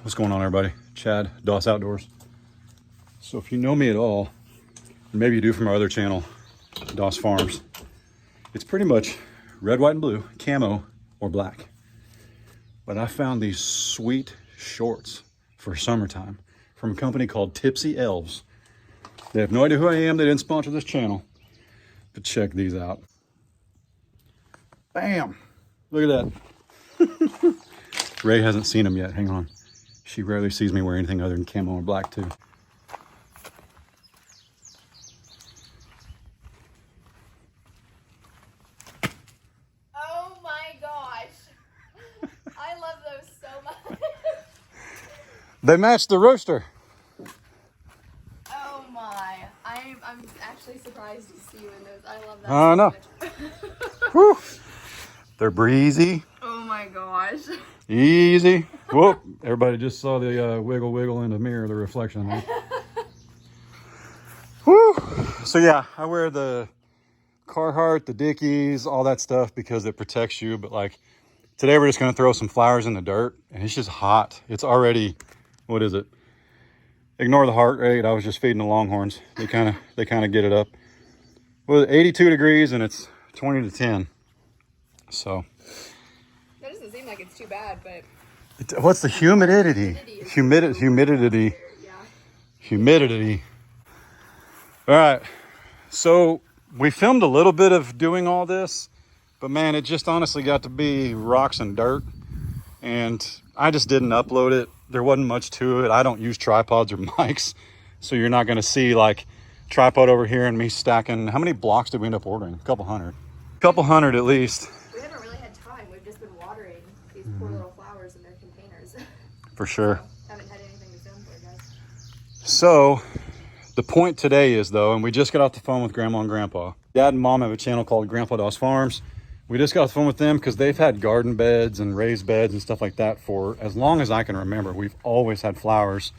What's going on, everybody? Chad, Doss Outdoors. So if you know me at all, or maybe you do from our other channel, Doss Farms, it's pretty much red, white, and blue, camo, or black. But I found these sweet shorts for summertime from a company called Tipsy Elves. They have no idea who I am. They didn't sponsor this channel. But check these out. Bam! Look at that. Ray hasn't seen them yet. Hang on. She rarely sees me wear anything other than camo or black too. Oh my gosh. I love those so much. They match the rooster. Oh my. I'm actually surprised to see you in those. I love that I so know. much. Whew. They're breezy. Oh my gosh. Easy. Whoop. Everybody just saw the wiggle in the mirror, the reflection there. Whew. So yeah, I wear the Carhartt, the Dickies, all that stuff because it protects you. But like today we're just going to throw some flowers in the dirt and it's just hot. It's already, what is it? Ignore the heart rate. I was just feeding the longhorns. They kind of get it up. Well, 82 degrees and it's 20 to 10. So That doesn't seem like it's too bad, but what's the humidity? Humidity. yeah. Humidity. All right. So we filmed a little bit of doing all this, but man, it just honestly got to be rocks and dirt. And I just didn't upload it. There wasn't much to it. I don't use tripods or mics. So you're not going to see like tripod over here and me stacking. How many blocks did we end up ordering? A couple hundred. Couple hundred at least. We haven't really had time. We've just been watering these poor little flowers in their containers. For sure. So, haven't had anything to film for, guys. So the point today is though, and we just got off the phone with Grandma and Grandpa. Dad and Mom have a channel called Grandpa Doss Farms. We just got off the phone with them because they've had garden beds and raised beds and stuff like that for as long as I can remember. We've always had flowers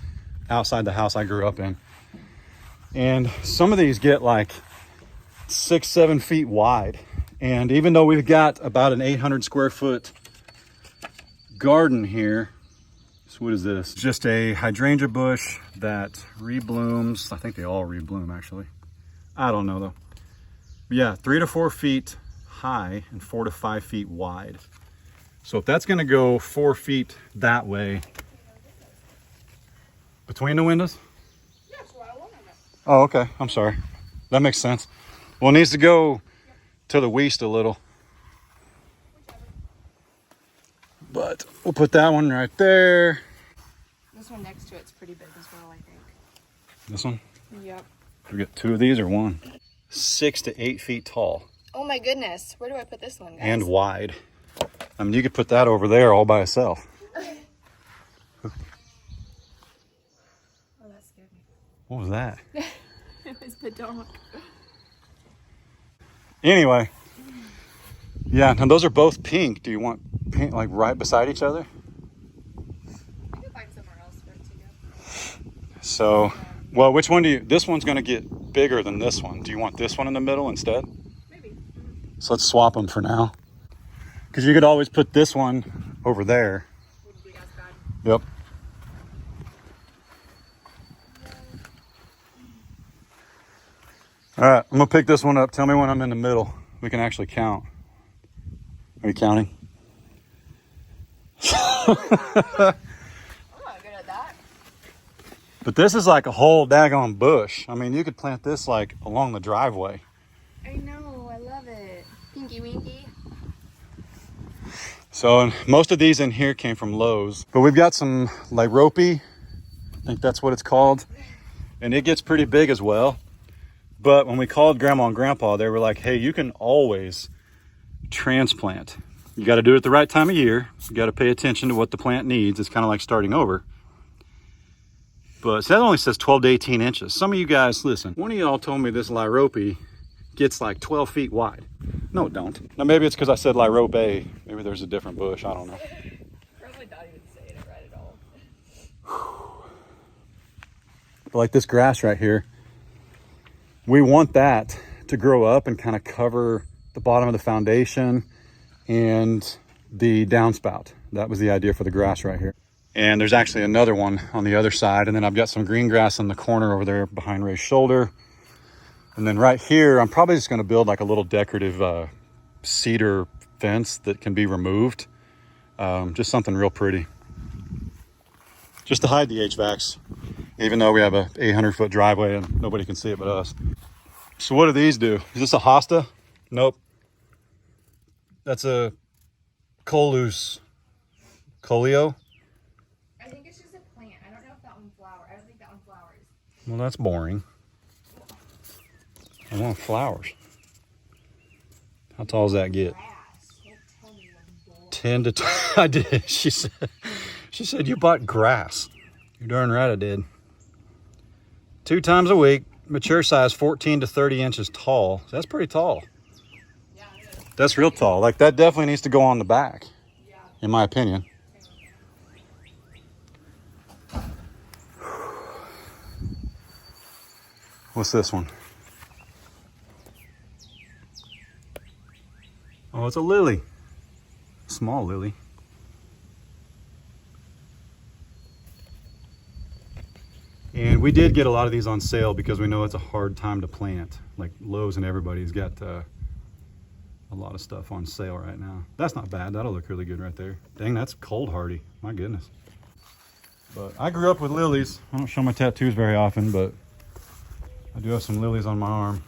outside the house I grew up in. And some of these get like 6-7 feet wide. And even though we've got about an 800 square foot garden here, so what is this? Just a hydrangea bush that reblooms. I think they all rebloom actually. I don't know though. But yeah, 3 to 4 feet high and 4 to 5 feet wide. So if that's gonna go 4 feet that way, between the windows? Yeah, so I won't have it. Oh, okay, I'm sorry. That makes sense. Well, it needs to go to the west a little. But we'll put that one right there. This one next to it's pretty big as well, I think. This one? Yep. We got 2 of these or 1? 6 to 8 feet tall. Oh my goodness. Where do I put this one, guys? And wide. I mean, you could put that over there all by itself. Oh, that scared me. What was that? It was the dog. Anyway. Yeah, and those are both pink. Do you want pink like right beside each other? I can find somewhere else for it to go. So, well, which one do you, this one's going to get bigger than this one. Do you want this one in the middle instead? Maybe. So let's swap them for now. Because you could always put this one over there. Wouldn't be as bad. Yep. All right, I'm going to pick this one up. Tell me when I'm in the middle. We can actually count. Are you counting? I'm not good at that. But this is like a whole daggone bush. I mean, you could plant this like along the driveway. I know. I love it. Pinky winky. So and most of these in here came from Lowe's. But we've got some lyrope. I think that's what it's called. And it gets pretty big as well. But when we called Grandma and Grandpa, they were like, hey, you can always transplant. You got to do it the right time of year. You got to pay attention to what the plant needs. It's kind of like starting over. But so that only says 12 to 18 inches. Some of you guys, listen, one of y'all told me this lyrope gets like 12 feet wide. No, it don't. Now maybe it's because I said lyrope. Maybe there's a different bush. I don't know. Probably not even saying it right at all. But like this grass right here, we want that to grow up and kind of cover the bottom of the foundation and the downspout. That was the idea for the grass right here. And there's actually another one on the other side. And then I've got some green grass in the corner over there behind Ray's shoulder. And then right here, I'm probably just gonna build like a little decorative cedar fence that can be removed. Just something real pretty. Just to hide the HVACs, even though we have a 800-foot driveway and nobody can see it but us. So what do these do? Is this a hosta? Nope. That's a Coleo. I think it's just a plant. I don't know if that one flowers. I don't think that one flowers. Well, that's boring. I want flowers. How tall does that get? 10 to I did. She said you bought grass. You're darn right I did. 2 times a week, mature size 14 to 30 inches tall. So that's pretty tall. Yeah, it is. That's real tall. Like that definitely needs to go on the back, Yeah. in my opinion. What's this one? Oh, it's a lily. Small lily. And we did get a lot of these on sale because we know it's a hard time to plant. Like Lowe's and everybody's got a lot of stuff on sale right now. That's not bad. That'll look really good right there. Dang, that's cold hardy. My goodness. But I grew up with lilies. I don't show my tattoos very often, but I do have some lilies on my arm.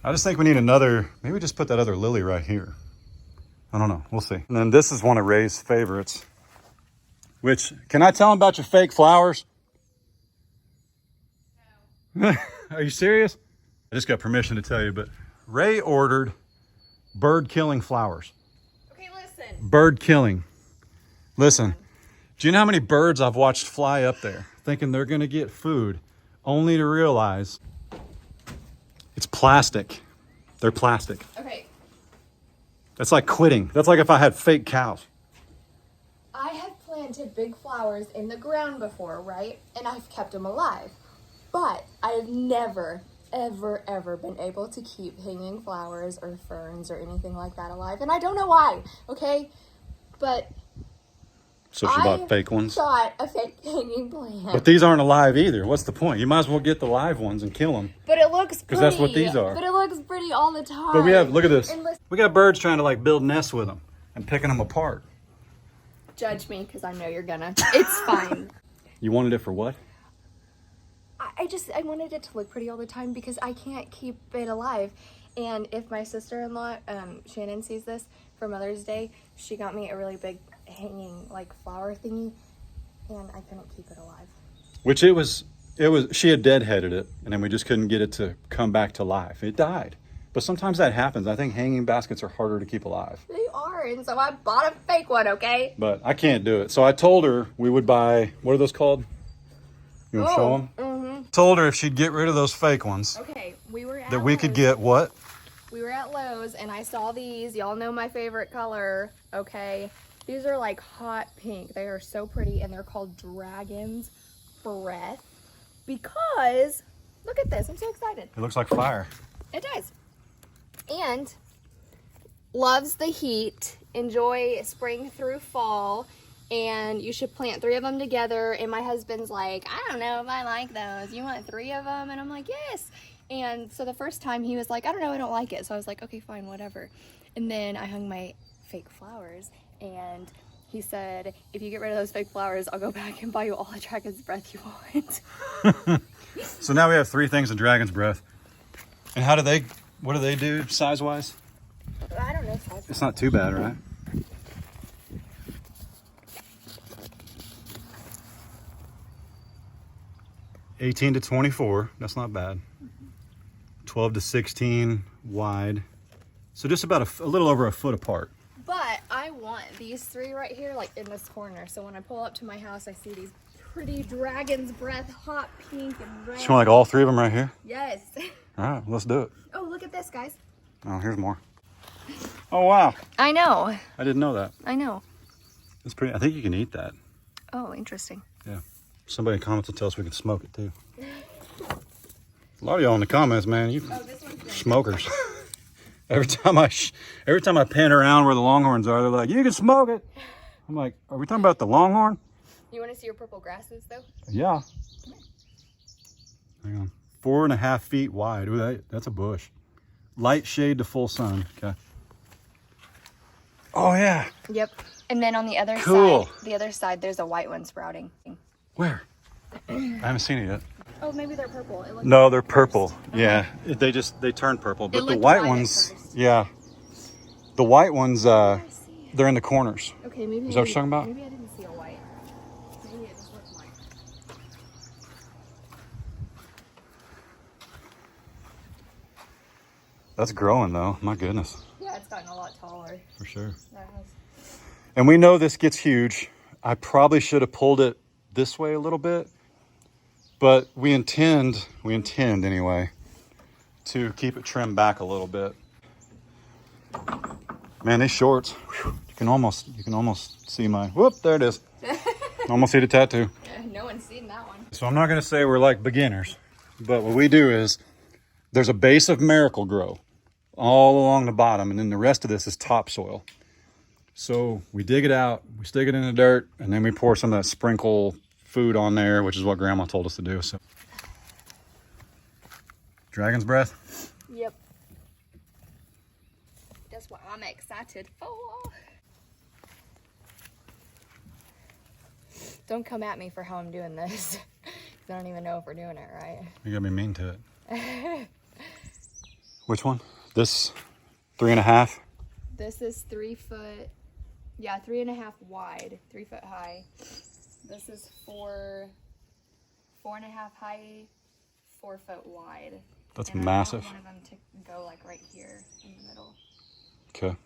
I just think we need another, maybe just put that other lily right here. I don't know, we'll see. And then this is one of Ray's favorites, which, can I tell him about your fake flowers? No. Are you serious? I just got permission to tell you, but Ray ordered bird killing flowers. Okay, listen. Bird killing. Listen, do you know how many birds I've watched fly up there thinking they're gonna get food, only to realize it's plastic. They're plastic. Okay. That's like quitting. That's like if I had fake cows. I have planted big flowers in the ground before, right? And I've kept them alive. But I've never, ever been able to keep hanging flowers or ferns or anything like that alive. And I don't know why, okay? But So she bought fake ones. Got a fake hanging plant. But these aren't alive either. What's the point? You might as well get the live ones and kill them. But it looks pretty. Because that's what these are. But it looks pretty all the time. But we have, look at this. And listen, We got birds trying to like build nests with them and picking them apart. judge me, because I know you're gonna. It's fine. You wanted it for what? I wanted it to look pretty all the time because I can't keep it alive. And if my sister-in-law, Shannon, sees this for Mother's Day, she got me a really big hanging like flower thingy, and I couldn't keep it alive. Which she had deadheaded it, and then we just couldn't get it to come back to life. It died. But sometimes that happens. I think hanging baskets are harder to keep alive. They are, and so I bought a fake one, okay? But I can't do it. So I told her we would buy, what are those called? You want to show them? Mm-hmm. Told her if she'd get rid of those fake ones, Okay, we were at that we could Lowe's. get what? We were at Lowe's, and I saw these. Y'all know my favorite color, okay? These are like hot pink. They are so pretty, and they're called Dragon's Breath because, look at this. I'm so excited. It looks like fire. It does. And loves the heat, enjoy spring through fall, and you should plant 3 of them together. And my husband's like, I don't know if I like those. You want 3 of them? And I'm like, yes. And so the first time he was like, I don't know, I don't like it. So I was like, okay, fine, whatever. And then I hung my fake flowers, and he said, if you get rid of those fake flowers, I'll go back and buy you all the Dragon's Breath you want. So now we have 3 things of Dragon's Breath. And what do they do size-wise? I don't know. It's not too bad, right? $18 to $24, that's not bad. 12 to 16 wide. So just about a little over a foot apart. But I want these 3 right here, like in this corner. So when I pull up to my house, I see these pretty Dragon's Breath, hot pink and red. So you want like all 3 of them right here? Yes. All right, let's do it. Oh, look at this, guys. Oh, here's more. Oh, wow. I know. I didn't know that. I know. It's pretty, I think you can eat that. Oh, interesting. Yeah. Somebody in the comments will tell us we can smoke it too. A lot of y'all in the comments, man, you Oh, this one's good. smokers. Every time I pan around where the longhorns are, they're like, "You can smoke it." I'm like, "Are we talking about the longhorn?" You want to see your purple grasses though? Yeah. Hang on. 4.5 feet wide. Ooh, that's a bush. Light shade to full sun. Okay. Oh yeah. Yep. And then on the other Cool. side, there's a white one sprouting. Where? I haven't seen it yet. Oh, maybe they're purple. It looked No, they're purple. Yeah, they turn purple. But the looked white white at ones, first. yeah. The white ones, they're in the corners. Okay, maybe. Is that what you're talking about? Maybe I didn't see a white. Maybe it just looked white. That's growing though. My goodness. Yeah, it's gotten a lot taller. For sure. That has. And we know this gets huge. I probably should have pulled it this way a little bit, but we intend anyway, to keep it trimmed back a little bit. Man, these shorts, whew, you can almost see my, whoop, there it is. Almost see the tattoo. No one's seen that one. So I'm not gonna say we're like beginners, but what we do is there's a base of Miracle-Gro all along the bottom, and then the rest of this is topsoil. So we dig it out, we stick it in the dirt, and then we pour some of that sprinkle food on there, which is what Grandma told us to do. So, dragon's breath. Yep. That's what I'm excited for. Don't come at me for how I'm doing this. I don't even know if we're doing it right. You gotta be mean to it. Which one? This 3.5? This is 3 foot, yeah, 3.5 wide, 3 foot high. This is 4.5 high, 4 foot wide. That's and massive. I want one of them to go like right here in the middle. Okay.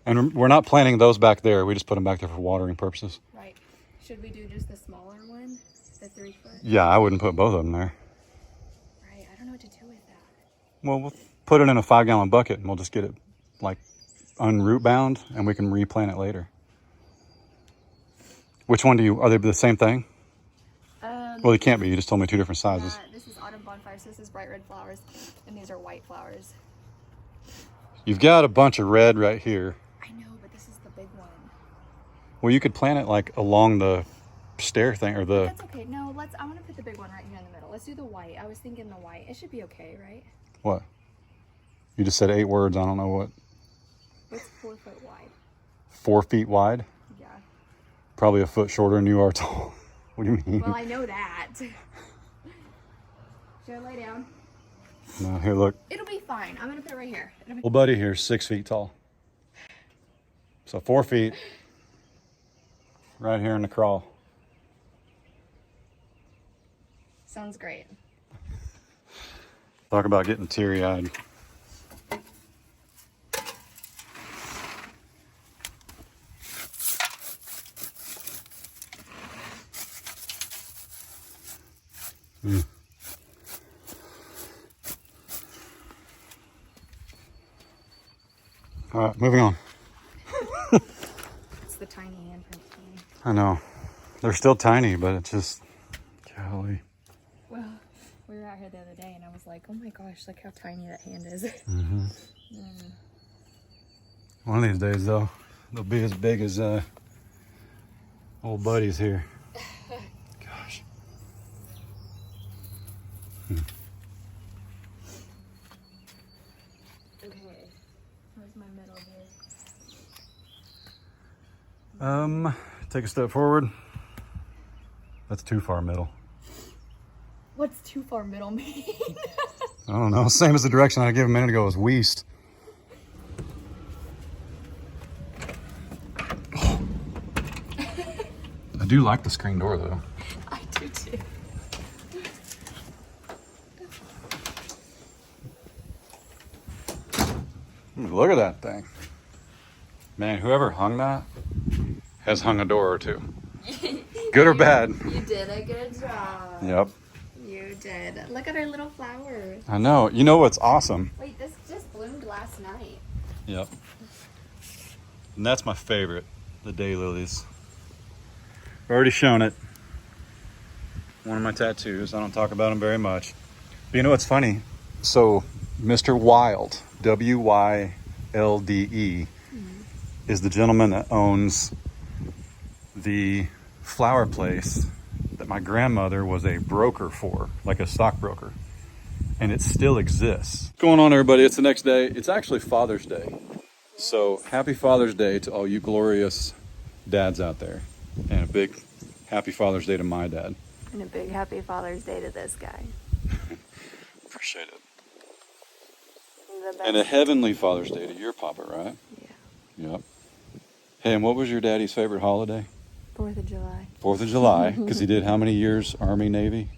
And we're not planting those back there. We just put them back there for watering purposes. Right. Should we do just the smaller one, the 3 foot? Yeah, I wouldn't put both of them there. Right. I don't know what to do with that. Well, we'll put it in a 5-gallon bucket and we'll just get it like unroot bound and we can replant it later. Which one are they the same thing? Well, they can't be. You just told me 2 different sizes. This is autumn bonfires. This is bright red flowers, and these are white flowers. You've got a bunch of red right here. I know, but this is the big one. Well, you could plant it like along the stair thing or the... That's okay. No, I want to put the big one right here in the middle. Let's do the white. I was thinking the white. It should be okay, right? What? You just said 8 words. I don't know what. What's 4 foot wide? 4 feet wide? Yeah. Probably a foot shorter than you are tall. What do you mean? Well, I know that. Should I lay down? No, here, look. It'll be fine. I'm going to put it right here. Little buddy here is 6 feet tall. So 4 feet right here in the crawl. Sounds great. Talk about getting teary-eyed. All right, moving on. It's the tiny handprints for me. I know. They're still tiny, but it's just, golly. Well, we were out here the other day and I was like, oh my gosh, look how tiny that hand is. Mm-hmm. One of these days, though, they'll be as big as old buddies here. Gosh. Okay, where's my middle here? Take a step forward. That's too far middle. What's too far middle mean? I don't know. Same as the direction I gave a minute ago was west. I do like the screen door though. I do too. Look at that thing. Man, whoever hung that has hung a door or two. Good or bad. You did a good job. Yep. You did. Look at our little flowers. I know. You know what's awesome? Wait, this just bloomed last night. Yep. And that's my favorite, the daylilies. I've already shown it. One of my tattoos. I don't talk about them very much. But you know what's funny? So, Mr. Wild, W-Y-L-D, is the gentleman that owns the flower place that my grandmother was a broker for, like a stockbroker. And it still exists. What's going on, everybody? It's the next day. It's actually Father's Day. So happy Father's Day to all you glorious dads out there. And a big happy Father's Day to my dad. And a big happy Father's Day to this guy. Appreciate it. And a heavenly Father's Day to your papa, right? Yeah. Yep. Hey, and what was your daddy's favorite holiday? 4th of July. 4th of July, because he did how many years Army, Navy?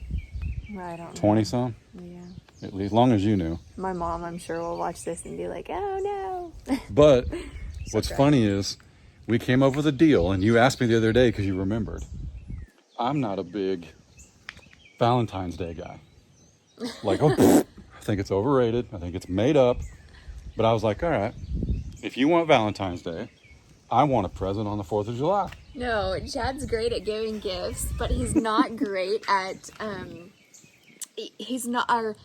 I don't know. 20 some? Yeah. At least, as long as you knew. My mom, I'm sure, will watch this and be like, oh no. But what's funny is we came up with a deal, and you asked me the other day because you remembered. I'm not a big Valentine's Day guy. Like, oh, I think it's overrated. I think it's made up. But I was like, all right, if you want Valentine's Day, I want a present on the 4th of July. No, Chad's great at giving gifts, but he's not great at, he's not our,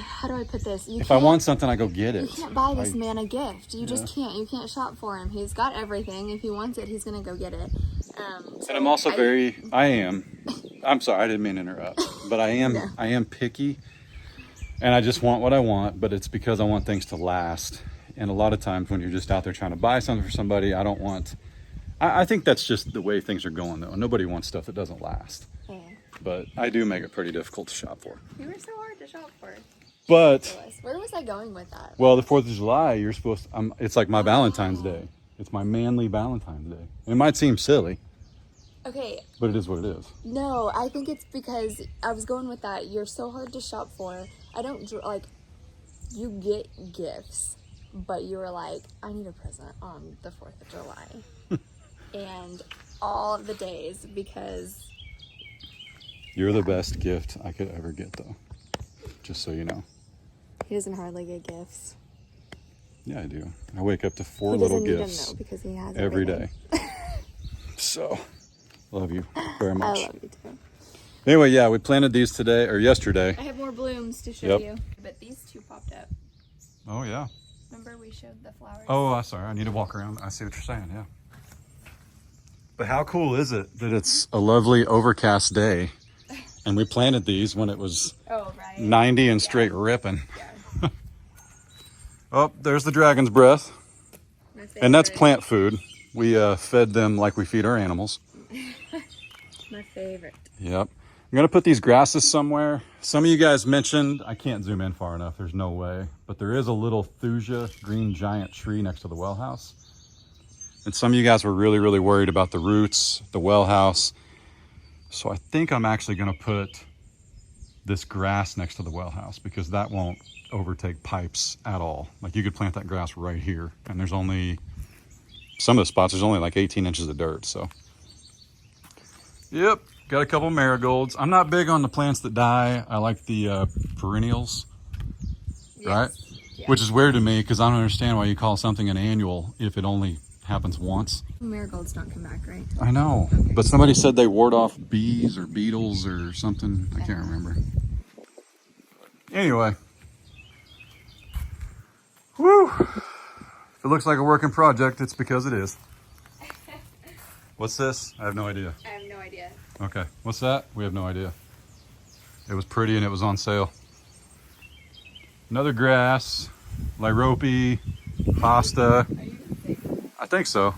how do I put this? If I want something, I go get it. You can't buy this man a gift. You just can't. You can't shop for him. He's got everything. If he wants it, he's going to go get it. And I'm also I'm sorry, I didn't mean to interrupt, but I am picky, and I just want what I want, but it's because I want things to last. And a lot of times when you're just out there trying to buy something for somebody, I think that's just the way things are going, though. Nobody wants stuff that doesn't last. Yeah. But I do make it pretty difficult to shop for. You were so hard to shop for. But where was I going with that? well, the 4th of July, you're supposed to, it's like my Valentine's Day. It's my manly Valentine's Day. And it might seem silly. Okay. But it is what it is. No, I think it's because I was going with that. You're so hard to shop for. I don't, you get gifts, but you were like, I need a present on the 4th of July. And all of the days, because... You're the best gift I could ever get, though. Just so you know. He doesn't hardly get gifts. Yeah, I do. I wake up to 4 little gifts them, though, because he has every day. So, love you very much. I love you too. Anyway, yeah, we planted these yesterday. I have more blooms to show you, but these two popped up. Oh, yeah. Remember we showed the flowers? Oh, I'm sorry. I need to walk around. I see what you're saying, yeah. But how cool is it that it's a lovely overcast day, and we planted these when it was 90 and straight ripping. Yeah. Oh, there's the dragon's breath. And that's plant food. We fed them like we feed our animals. My favorite. Yep. I'm going to put these grasses somewhere. Some of you guys mentioned, I can't zoom in far enough, there's no way, but there is a little thuja green giant tree next to the well house. And some of you guys were really, really worried about the roots, the well house. So I think I'm actually going to put this grass next to the well house because that won't overtake pipes at all. Like you could plant that grass right here, and there's only, some of the spots, there's only like 18 inches of dirt, so. Yep, got a couple marigolds. I'm not big on the plants that die. I like the perennials, right? Yes. Which is weird to me because I don't understand why you call something an annual if it only happens once. Marigolds don't come back, right? I know, okay. But somebody said they ward off bees or beetles or something. I can't remember. Anyway. Whew. If it looks like a working project, it's because it is. What's this? I have no idea. I have no idea. Okay. What's that? We have no idea. It was pretty and it was on sale. Another grass. Lyrope. Pasta. I think so.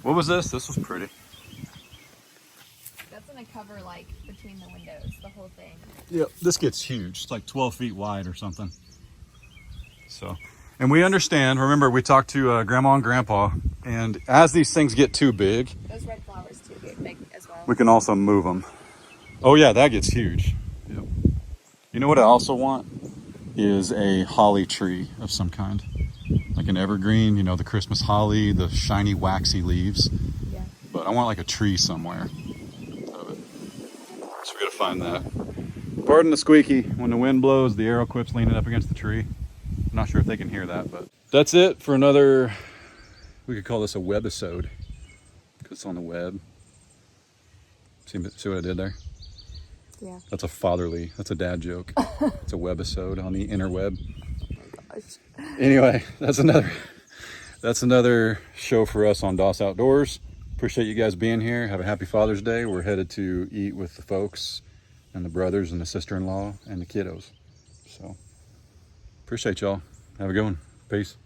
What was this? This was pretty. That's going to cover like between the windows, the whole thing. Yeah, this gets huge. It's like 12 feet wide or something. So, and we understand. Remember, we talked to Grandma and Grandpa, and as these things get too big, those red flowers too get big as well. We can also move them. Oh yeah, that gets huge. Yep. You know what I also want is a holly tree of some kind. Like an evergreen, you know, the Christmas holly, the shiny waxy leaves. Yeah. But I want like a tree somewhere of it. So we gotta find that. Pardon the squeaky. When the wind blows, the ArrowQuip's leaning up against the tree. I'm not sure if they can hear that, but that's it for another, we could call this a webisode because it's on the web. See what I did there? Yeah. That's a dad joke. It's a webisode on the interweb. Anyway, that's another show for us on DOS Outdoors. Appreciate you guys being here. Have a happy Father's Day. We're headed to eat with the folks and the brothers and the sister-in-law and the kiddos. So appreciate y'all. Have a good one. Peace.